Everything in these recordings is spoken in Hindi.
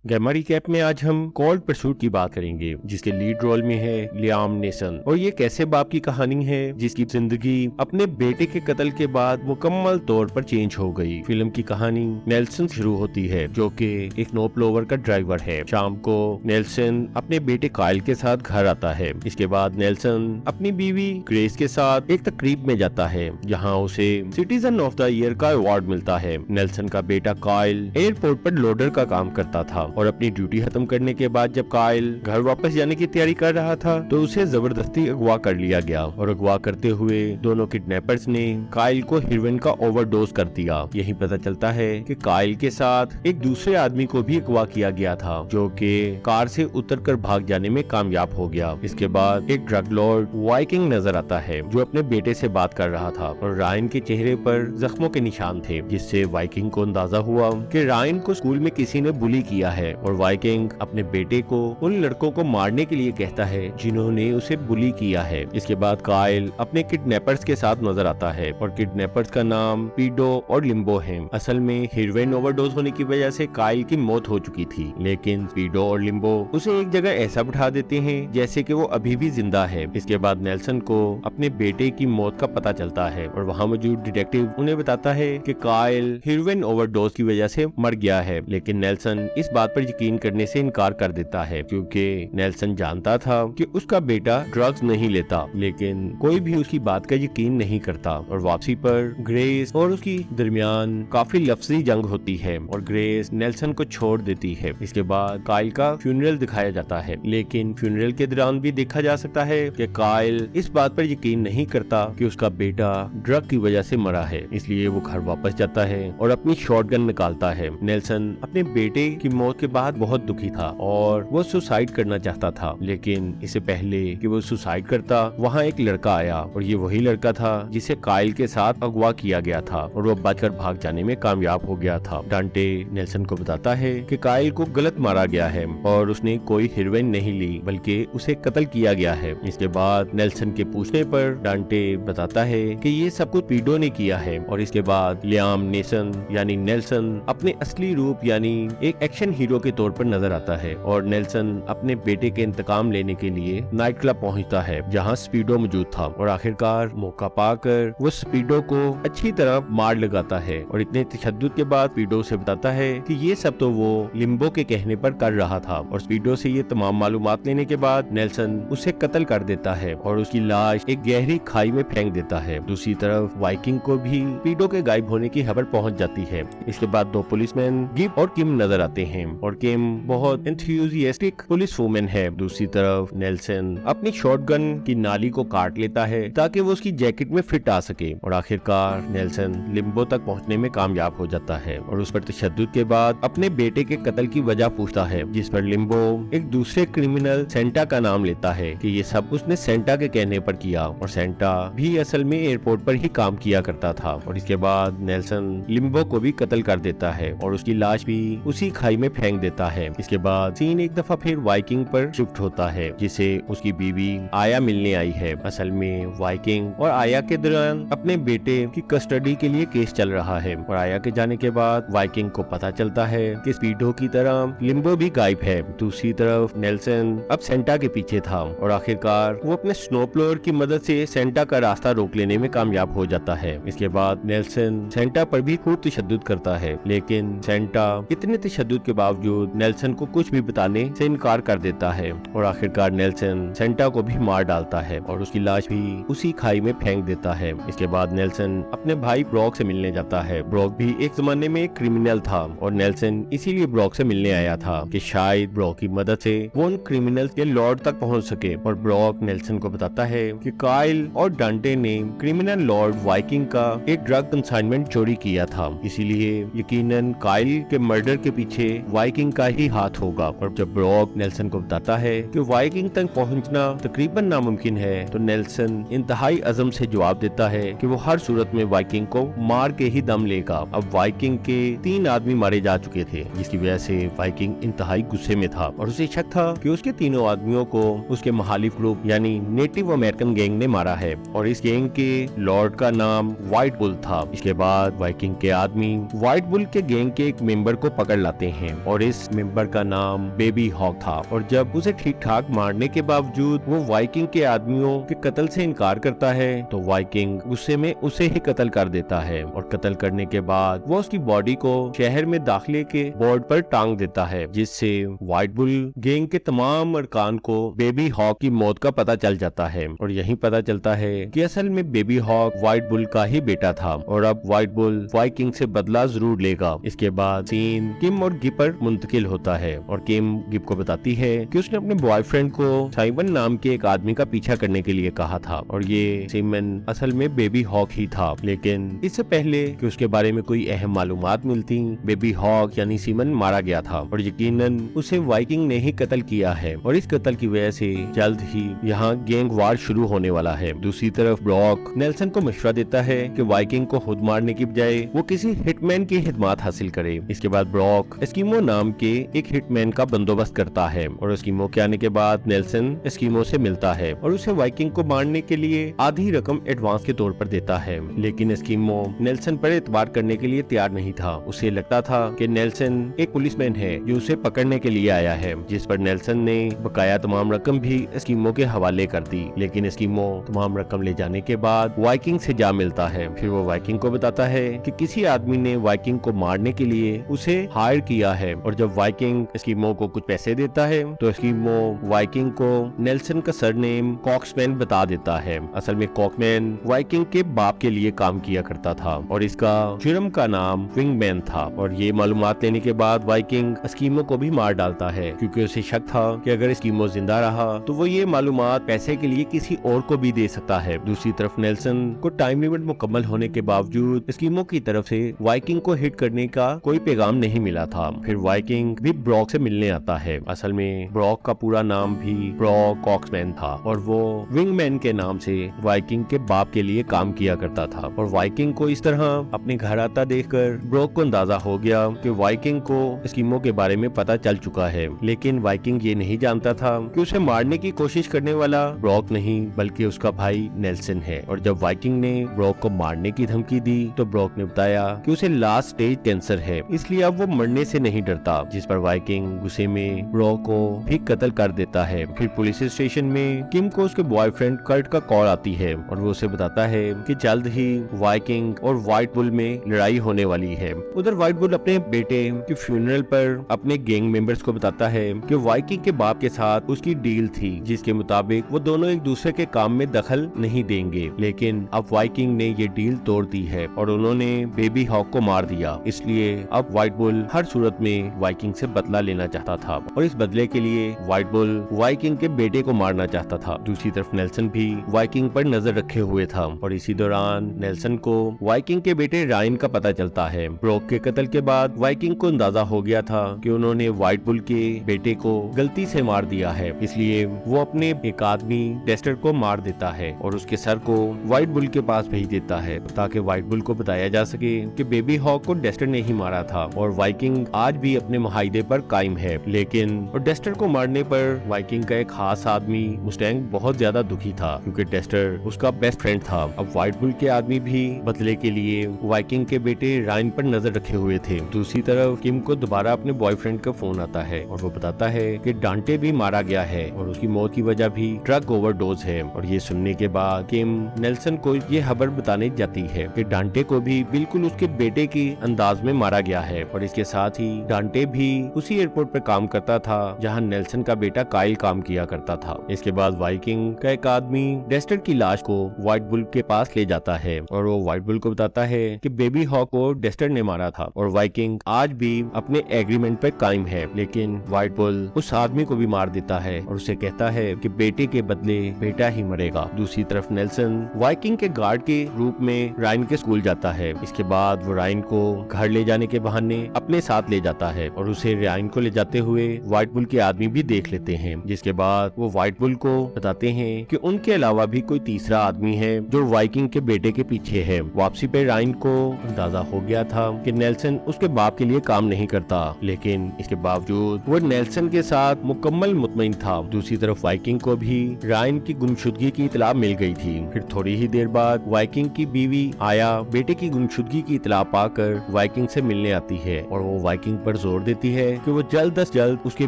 गैमा रिकैप में आज हम कोल्ड परसूट की बात करेंगे, जिसके लीड रोल में है लियाम नीसन। और ये कैसे बाप की कहानी है जिसकी जिंदगी अपने बेटे के कत्ल के बाद मुकम्मल तौर पर चेंज हो गई। फिल्म की कहानी नेल्सन शुरू होती है, जो कि एक स्नोप्लोवर का ड्राइवर है। शाम को नेल्सन अपने बेटे काइल के साथ घर आता है। इसके बाद नेल्सन अपनी बीवी ग्रेस के साथ एक तकरीब में जाता है, जहाँ उसे सिटीजन ऑफ द ईयर का अवार्ड मिलता है। नेल्सन का बेटा काइल एयरपोर्ट पर लोडर का काम करता था और अपनी ड्यूटी खत्म करने के बाद जब काइल घर वापस जाने की तैयारी कर रहा था तो उसे जबरदस्ती अगवा कर लिया गया और अगवा करते हुए दोनों किडनैपर्स ने काइल को हेरोइन का ओवरडोज कर दिया। यही पता चलता है कि काइल के साथ एक दूसरे आदमी को भी अगवा किया गया था, जो कि कार से उतरकर भाग जाने में कामयाब हो गया। इसके बाद एक ड्रग लॉर्ड वाइकिंग नजर आता है, जो अपने बेटे से बात कर रहा था और रायन के चेहरे पर जख्मों के निशान थे, जिससे वाइकिंग को अंदाजा हुआ कि रायन को स्कूल में किसी ने बुली किया है। और वाइकिंग अपने बेटे को उन लड़कों को मारने के लिए कहता है जिन्होंने उसे बुली किया है। इसके बाद काइल अपने किडनैपर्स के साथ नजर आता है और किडनैपर्स का नाम पीडो और लिम्बो है। असल में हेरोइन ओवरडोज होने की वजह से काइल की मौत हो चुकी थी, लेकिन पीडो और लिम्बो उसे एक जगह ऐसा बिठा देते हैं जैसे कि वो अभी भी जिंदा है। इसके बाद नेल्सन को अपने बेटे की मौत का पता चलता है और वहाँ मौजूद डिटेक्टिव उन्हें बताता है कि काइल हेरोइन ओवरडोज की वजह से मर गया है। लेकिन नेल्सन इस बात पर यकीन करने से इनकार कर देता है, क्योंकि नेल्सन जानता था कि उसका बेटा ड्रग्स नहीं लेता, लेकिन कोई भी उसकी बात का यकीन नहीं करता। और वापसी पर ग्रेस और उसकी दरमियान काफी लफ्जी जंग होती है और ग्रेस नेल्सन को छोड़ देती है। इसके बाद काइल का फ्यूनरल दिखाया जाता है, लेकिन फ्यूनरल के दौरान भी देखा जा सकता है कि काइल इस बात पर यकीन नहीं करता कि उसका बेटा ड्रग की वजह से मरा है। इसलिए वो घर वापस जाता है और अपनी शॉटगन निकालता है। नेल्सन अपने बेटे की मौत के बाद बहुत दुखी था और वो सुसाइड करना चाहता था, लेकिन इससे पहले कि वो सुसाइड करता वहाँ एक लड़का आया और ये वही लड़का था जिसे काइल के साथ अगवा किया गया था और वो बचकर भाग जाने में कामयाब हो गया था। डांटे नेल्सन को बताता है कि काइल को गलत मारा गया है और उसने कोई हेरोइन नहीं ली, बल्कि उसे कत्ल किया गया है। इसके बाद नेल्सन के पूछने पर डांटे बताता है कि ये सब कुछ पीडो ने किया है। और इसके बाद लियाम नीसन यानी नेल्सन अपने असली रूप यानी एक एक्शन हीरो के तौर पर नजर आता है और नेल्सन अपने बेटे के इंतकाम लेने के लिए नाइट क्लब पहुंचता है, जहां स्पीडो मौजूद था। और आखिरकार मौका पाकर वो स्पीडो को अच्छी तरह मार लगाता है और इतने तशद्दुद के बाद स्पीडो से बताता है कि ये सब तो वो लिम्बो के कहने पर कर रहा था। और स्पीडो से ये तमाम मालूमात लेने के बाद नेल्सन उसे कत्ल कर देता है और उसकी लाश एक गहरी खाई में फेंक देता है। दूसरी तरफ वाइकिंग को भी स्पीडो के गायब होने की खबर पहुंच जाती है। इसके बाद दो पुलिसमैन गिब और किम नजर आते हैं और किम बहुत एंथुसियास्टिक पुलिस वुमेन है। दूसरी तरफ नेल्सन अपनी शॉटगन की नाली को काट लेता है ताकि वो उसकी जैकेट में फिट आ सके। और आखिरकार नेल्सन लिम्बो तक पहुंचने में कामयाब हो जाता है और उस पर तशद्दुद के बाद अपने बेटे के कत्ल की वजह पूछता है, जिस पर लिम्बो एक दूसरे क्रिमिनल सेंटा का नाम लेता है कि ये सब उसने सेंटा के कहने पर किया और सेंटा भी असल में एयरपोर्ट पर ही काम किया करता था। और इसके बाद नेल्सन लिम्बो को भी कत्ल कर देता है और उसकी लाश भी उसी खाई में फेंक देता है। इसके बाद सीन एक दफा फिर वाइकिंग पर शिफ्ट होता है, जिसे उसकी बीवी आया मिलने आई है। असल में वाइकिंग और आया के दौरान अपने बेटे की कस्टडी के लिए केस चल रहा है और आया के जाने के बाद वाइकिंग को पता चलता है कि स्पीडो की तरह लिम्बो भी गायब है। दूसरी तरफ नेल्सन अब सेंटा के पीछे था और आखिरकार वो अपने स्नोप्लोअर की मदद से सेंटा का रास्ता रोक लेने में कामयाब हो जाता है। इसके बाद नेल्सन सेंटा पर भी खूब तशद्दुद करता है, लेकिन सेंटा इतने तशद्दुद के बावजूद नेल्सन को कुछ भी बताने से इनकार कर देता है और आखिरकार नेल्सन सेंटा को भी मार डालता है और उसकी लाश भी उसी खाई में फेंक देता है। इसके बाद नेल्सन अपने भाई ब्रॉक से मिलने जाता है। ब्रॉक भी एक जमाने में एक क्रिमिनल था और नेल्सन इसीलिए ब्रॉक से मिलने आया था कि शायद ब्रॉक की मदद से वो उन क्रिमिनल्स के लॉर्ड तक पहुंच सके। और ब्रॉक नेल्सन को बताता है कि काइल और डांटे ने क्रिमिनल लॉर्ड वाइकिंग का एक ड्रग कंसाइनमेंट चोरी किया था, इसीलिए यकीनन काइल के मर्डर के पीछे वाइकिंग का ही हाथ होगा। और जब ब्रॉक नेल्सन को बताता है कि वाइकिंग तक पहुंचना तकरीबन नामुमकिन है, तो नेल्सन इंतहाई अज़म से जवाब देता है कि वो हर सूरत में वाइकिंग को मार के ही दम लेगा। अब वाइकिंग के 3 आदमी मारे जा चुके थे, जिसकी वजह से वाइकिंग इंतहाई गुस्से में था और उसे शक था कि उसके तीनों आदमियों को उसके मुखालिफ ग्रुप यानी नेटिव अमेरिकन गैंग ने मारा है और इस गैंग के लॉर्ड का नाम व्हाइट बुल था। इसके बाद वाइकिंग के आदमी व्हाइट बुल के गैंग के एक मेंबर को पकड़ लाते हैं और इस मेंबर का नाम बेबी हॉक था। और जब उसे ठीक ठाक मारने के बावजूद वो वाइकिंग के आदमियों के कत्ल से इनकार करता है तो वाइकिंग गुस्से में उसे ही कत्ल कर देता है। और कत्ल करने के बाद वो उसकी बॉडी को शहर में दाखिले के बोर्ड पर टांग देता है, जिससे व्हाइट बुल गैंग के तमाम अरकान को बेबी हॉक की मौत का पता चल जाता है। और यही पता चलता है कि असल में बेबी हॉक व्हाइट बुल का ही बेटा था और अब व्हाइट बुल वाइकिंग से बदला जरूर लेगा। इसके बाद सीन किम और गिप पर मुंतकिल होता है और किम गिप को बताती है कि उसने अपने बॉयफ्रेंड को साइमन नाम के एक आदमी का पीछा करने के लिए कहा था और ये साइमन असल में बेबी हॉक ही था। लेकिन इससे पहले कि उसके बारे में कोई अहम मालूमात मिलती, बेबी हॉक यानी सीमन मारा गया था और यकीनन उसे वाइकिंग ने ही कत्ल किया है और इस कत्ल की वजह से जल्द ही यहाँ गैंग वार शुरू होने वाला है। दूसरी तरफ ब्रॉक नेल्सन को मशवरा देता है कि वाइकिंग को खुद मारने की बजाय वो किसी हिटमैन की हिदमात हासिल करे। इसके बाद ब्रॉक एस्किमो नाम के एक हिटमैन का बंदोबस्त करता है और एस्किमो के आने के बाद नेल्सन एस्किमो से मिलता है और उसे वाइकिंग को मारने के लिए आधी रकम एडवांस के तौर पर देता है। लेकिन एस्किमो नेल्सन पर एतबार करने के लिए तैयार नहीं था। उसे लगता था कि नेल्सन एक पुलिसमैन है जो उसे पकड़ने के लिए आया है, जिस पर नेल्सन ने बकाया तमाम रकम भी एस्किमो के हवाले कर दी। लेकिन एस्किमो तमाम रकम ले जाने के बाद वाइकिंग से जा मिलता है। फिर वो वाइकिंग को बताता है कि किसी आदमी ने वाइकिंग को मारने के लिए उसे हायर किया है और जब वाइकिंग एस्किमो को कुछ पैसे देता है तो एस्किमो वाइकिंग को नेल्सन का सरनेम कॉक्समैन बता देता है। असल में कॉक्समैन वाइकिंग के बाप के लिए काम किया करता था और इसका जुर्म का नाम विंगमैन था। और ये मालूमात लेने के बाद वाइकिंग एस्किमो को भी मार डालता है क्योंकि उसे शक था कि अगर एस्किमो जिंदा रहा तो वो ये मालूमात पैसे के लिए किसी और को भी दे सकता है। दूसरी तरफ नेल्सन को टाइम लिमिट मुकम्मल होने के बावजूद एस्किमो की तरफ से वाइकिंग को हिट करने का कोई पैगाम नहीं मिला था। फिर वाइकिंग भी ब्रॉक से मिलने आता है। असल में ब्रॉक का पूरा नाम भी ब्रॉक कॉक्समैन था और वो विंगमैन के नाम से वाइकिंग के बाप के लिए काम किया करता था। और वाइकिंग को इस तरह अपने घर आता देखकर ब्रॉक को अंदाजा हो गया कि वाइकिंग को एस्किमो के बारे में पता चल चुका है। लेकिन वाइकिंग ये नहीं जानता था कि उसे मारने की कोशिश करने वाला ब्रॉक नहीं बल्कि उसका भाई नेल्सन है। और जब वाइकिंग ने ब्रॉक को मारने की धमकी दी तो ब्रॉक ने बताया कि उसे लास्ट स्टेज कैंसर है, इसलिए अब वो मरने से नहीं डरता, जिस पर वाइकिंग गुस्से में ब्रॉक को भी कत्ल कर देता है। फिर पुलिस स्टेशन में किम को उसके बॉयफ्रेंड कर्ट का कॉल आती है और वो उसे बताता है कि जल्द ही वाइकिंग और व्हाइट बुल में लड़ाई होने वाली है। उधर व्हाइट बुल अपने बेटे के फ्यूनरल पर अपने गैंग मेंबर्स को बताता है कि वाइकिंग के बाप के साथ उसकी डील थी जिसके मुताबिक वो दोनों एक दूसरे के काम में दखल नहीं देंगे। लेकिन अब वाइकिंग ने ये डील तोड़ दी है और उन्होंने बेबी हॉक को मार दिया, इसलिए अब व्हाइट बुल हर सूरत में वाइकिंग से बदला लेना चाहता था और इस बदले के लिए व्हाइट बुल वाइकिंग के बेटे को मारना चाहता था। दूसरी तरफ नेल्सन भी वाइकिंग पर नजर रखे हुए था और इसी दौरान नेल्सन को वाइकिंग के बेटे रायन का पता चलता है। ब्रॉक के कत्ल के बाद वाइकिंग को अंदाजा हो गया था कि उन्होंने व्हाइट बुल के बेटे को गलती से मार दिया है, इसलिए वो अपने एक आदमी डेस्टर को मार देता है और उसके सर को व्हाइट बुल के पास भेज देता है ताकि व्हाइट बुल को बताया जा सके कि बेबी हॉक को डेस्टर ने ही मारा था और वाइकिंग आज भी अपने मुहाइदे पर कायम है। लेकिन और डेस्टर को मारने पर वाइकिंग का एक खास आदमी मुस्टैंग बहुत ज्यादा दुखी था क्योंकि डेस्टर उसका बेस्ट फ्रेंड था। अब व्हाइट बुल के आदमी भी बदले के लिए वाइकिंग के बेटे रायन पर नजर रखे हुए थे। दूसरी तरफ किम को दोबारा अपने बॉयफ्रेंड का फोन आता है और वो बताता है कि डांटे भी मारा गया है और उसकी मौत की वजह भी ड्रग ओवरडोज है। और ये सुनने के बाद किम नेल्सन को ये खबर बताने जाती है कि डांटे को भी बिल्कुल उसके बेटे की अंदाज में मारा गया है और इसके साथ ही डांटे भी उसी एयरपोर्ट पर काम करता था जहां नेल्सन का बेटा काइल काम किया करता था। इसके बाद वाइकिंग का एक आदमी डेस्टर की लाश को व्हाइट बुल के पास ले जाता है और वो व्हाइट बुल को बताता है कि बेबी हॉक को डेस्टर ने मारा था और वाइकिंग आज भी अपने एग्रीमेंट पर कायम है। लेकिन व्हाइट बुल उस आदमी को भी मार देता है और उसे कहता है कि बेटे के बदले बेटा ही मरेगा। दूसरी तरफ नेल्सन वाइकिंग के गार्ड के रूप में रायन के स्कूल जाता है। इसके बाद वो रायन को घर ले जाने के बहाने अपने साथ ले जाता है और उसे रायन को ले जाते हुए व्हाइट बुल के आदमी भी देख लेते हैं, जिसके बाद वो व्हाइट बुल को बताते हैं कि उनके अलावा भी कोई तीसरा आदमी है जो वाइकिंग के बेटे के पीछे है। वापसी पे रायन को अंदाजा हो गया था कि नेल्सन उसके बाप के लिए काम नहीं करता, लेकिन इसके बावजूद वो नेल्सन के साथ मुकम्मल मुतमईन था। दूसरी तरफ वाइकिंग को भी रायन की गुमशुदगी की इतला मिल गई थी। फिर थोड़ी ही देर बाद वाइकिंग की बीवी आया बेटे की गुमशुदगी की इतला पाकर वाइकिंग से मिलने आती है और वो वाइकिंग पर जोर देती है कि वो जल्द से जल्द उसके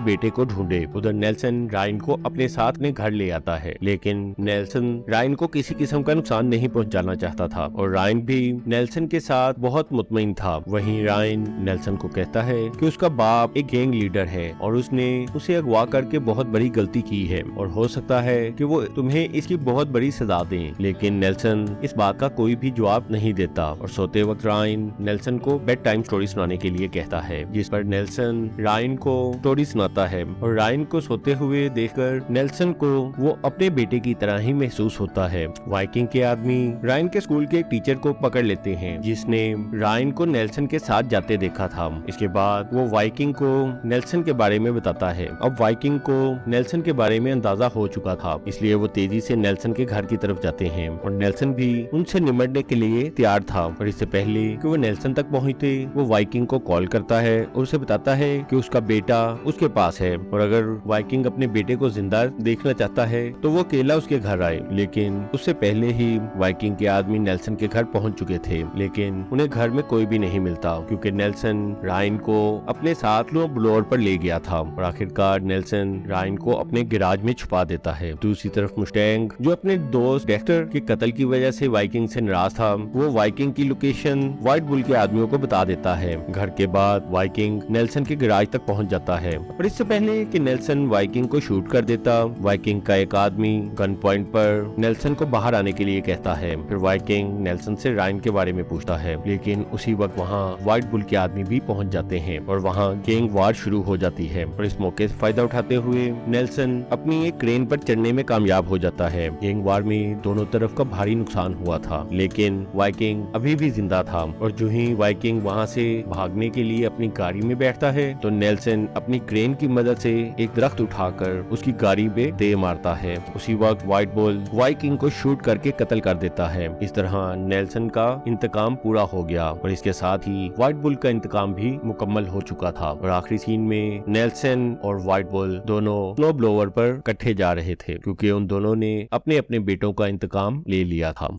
बेटे को ढूंढे। उधर नेल्सन रायन को अपने साथ में घर ले आता है, लेकिन नेल्सन रायन को किसी किस्म का नुकसान नहीं पहुंचाना चाहता था और रायन भी नेल्सन के साथ बहुत मुतमईन था। वहीं रायन नेल्सन को कहता है कि उसका बाप एक गैंग लीडर है और उसने उसे अगवा करके बहुत बड़ी गलती की है और हो सकता है कि वो तुम्हें इसकी बहुत बड़ी सजा दें। लेकिन नेल्सन इस बात का कोई भी जवाब नहीं देता और सोते वक्त रायन नेल्सन को बेड टाइम स्टोरी सुनाने के लिए कहता है, जिस पर नेल्सन रायन को स्टोरी सुनाता है और रायन को सोते हुए देखकर नेल्सन को वो अपने बेटे की तरह ही महसूस होता है। वाइकिंग के आदमी रायन के स्कूल के एक टीचर को पकड़ लेते हैं, जिसने रायन को नेल्सन के साथ जाते देखा था। इसके बाद वो वाइकिंग को नेल्सन के बारे में बताता है। अब वाइकिंग को नेल्सन के बारे में अंदाजा हो चुका था, इसलिए वो तेजी से नेल्सन के घर की तरफ जाते हैं और नेल्सन भी उनसे निमटने के लिए तैयार था। और इससे पहले कि वो नेल्सन तक पहुंचते, वो वाइकिंग को कॉल करता है और उसे बताता है कि उसका बेटा उसके पास है और अगर वाइकिंग अपने बेटे को जिंदा देखना चाहता है तो वो अकेला उसके घर आए। लेकिन उससे पहले ही वाइकिंग के आदमी नेल्सन के घर पहुंच चुके थे, लेकिन उन्हें घर में कोई भी नहीं मिलता क्योंकि नेल्सन रायन को अपने साथ लो ब्लोअर पर ले गया था और आखिरकार नेल्सन रायन को अपने गैराज में छुपा देता है। दूसरी तरफ मुस्टैंग, जो अपने दोस्त डेक्टर के कत्ल की वजह से वाइकिंग से नाराज था, वो वाइकिंग की लोकेशन व्हाइट बुल के आदमियों को बता देता है। घर के बाद वाइकिंग नेल्सन के गैराज तक पहुंच जाता है और इससे पहले कि नेल्सन वाइकिंग को शूट कर देता, वाइकिंग का एक आदमी गन पॉइंट पर नेल्सन को बाहर आने के लिए कहता है। फिर वाइकिंग नेल्सन से रायन के बारे में पूछता है, लेकिन उसी वक्त वहाँ व्हाइट बुल के आदमी भी पहुंच जाते हैं और वहाँ गैंग वार शुरू हो जाती है। और इस मौके से फायदा उठाते हुए नेल्सन अपनी एक क्रेन पर चढ़ने में कामयाब हो जाता है। गैंग वार में दोनों तरफ का भारी नुकसान हुआ था, लेकिन वाइकिंग अभी भी जिंदा था और जो ही वाइकिंग वहाँ से भागने के लिए अपनी गाड़ी में बैठता है तो नेल्सन अपनी क्रेन की मदद से एक दरख्त उठाकर उसकी गाड़ी पे दे मारता है। उसी वक्त व्हाइट बुल वाइकिंग को शूट करके कत्ल कर देता है। इस तरह नेल्सन का इंतकाम पूरा हो गया और इसके साथ ही व्हाइट बुल का इंतकाम भी मुकम्मल हो चुका था। और आखिरी सीन में नेल्सन और व्हाइट बुल दोनों स्नो ब्लोअर पर इकट्ठे जा रहे थे क्योंकि उन दोनों ने अपने अपने बेटों का इंतकाम ले लिया था।